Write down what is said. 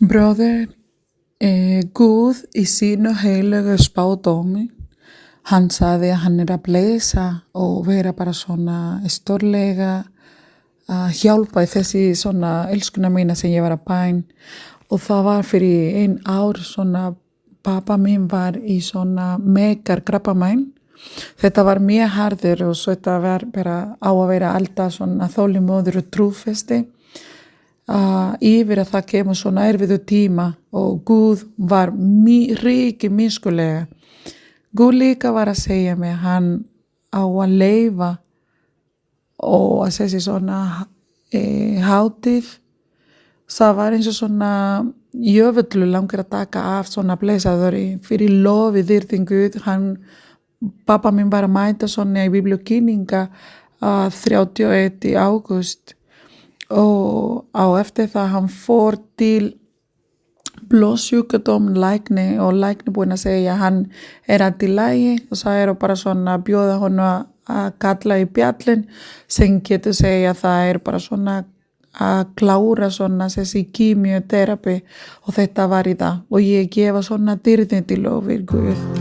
Bróðir, Guð í sínu heilögu spádómi, hann sagði að hann að blessa og vera bara svona stórlega að hjálpa í þessi svona elskuna mína sem ég var að bæn og það var fyrir 1 ár svona pappa mín var í svona megar krabbamæn. Þetta var mjög harður og svo þetta var bara á að vera alltaf svona þolinmóður og trúfesti. Yfir að það kemur svona erfiðu tíma og Guð var ríki miskulega. Guð líka var að segja mig hann á að leyfa og að segja svona hátíð. Það var eins og svona jöfullu langar að taka af svona blessaður fyrir lofi dýrðingu. Pappa minn var að mæta svona í bibliokynninga 31. ágúst. Og á eftir það hann fór til blóðsjúkdóm lækni og lækni búinn að segja hann allt í lagi og það bara svona bjóða honum að kalla í bjallin sem getur segja það bara svona að klára svona þessi kímíoterapi og þetta var í dag og ég gefa svona dýrðin til lofir Guð.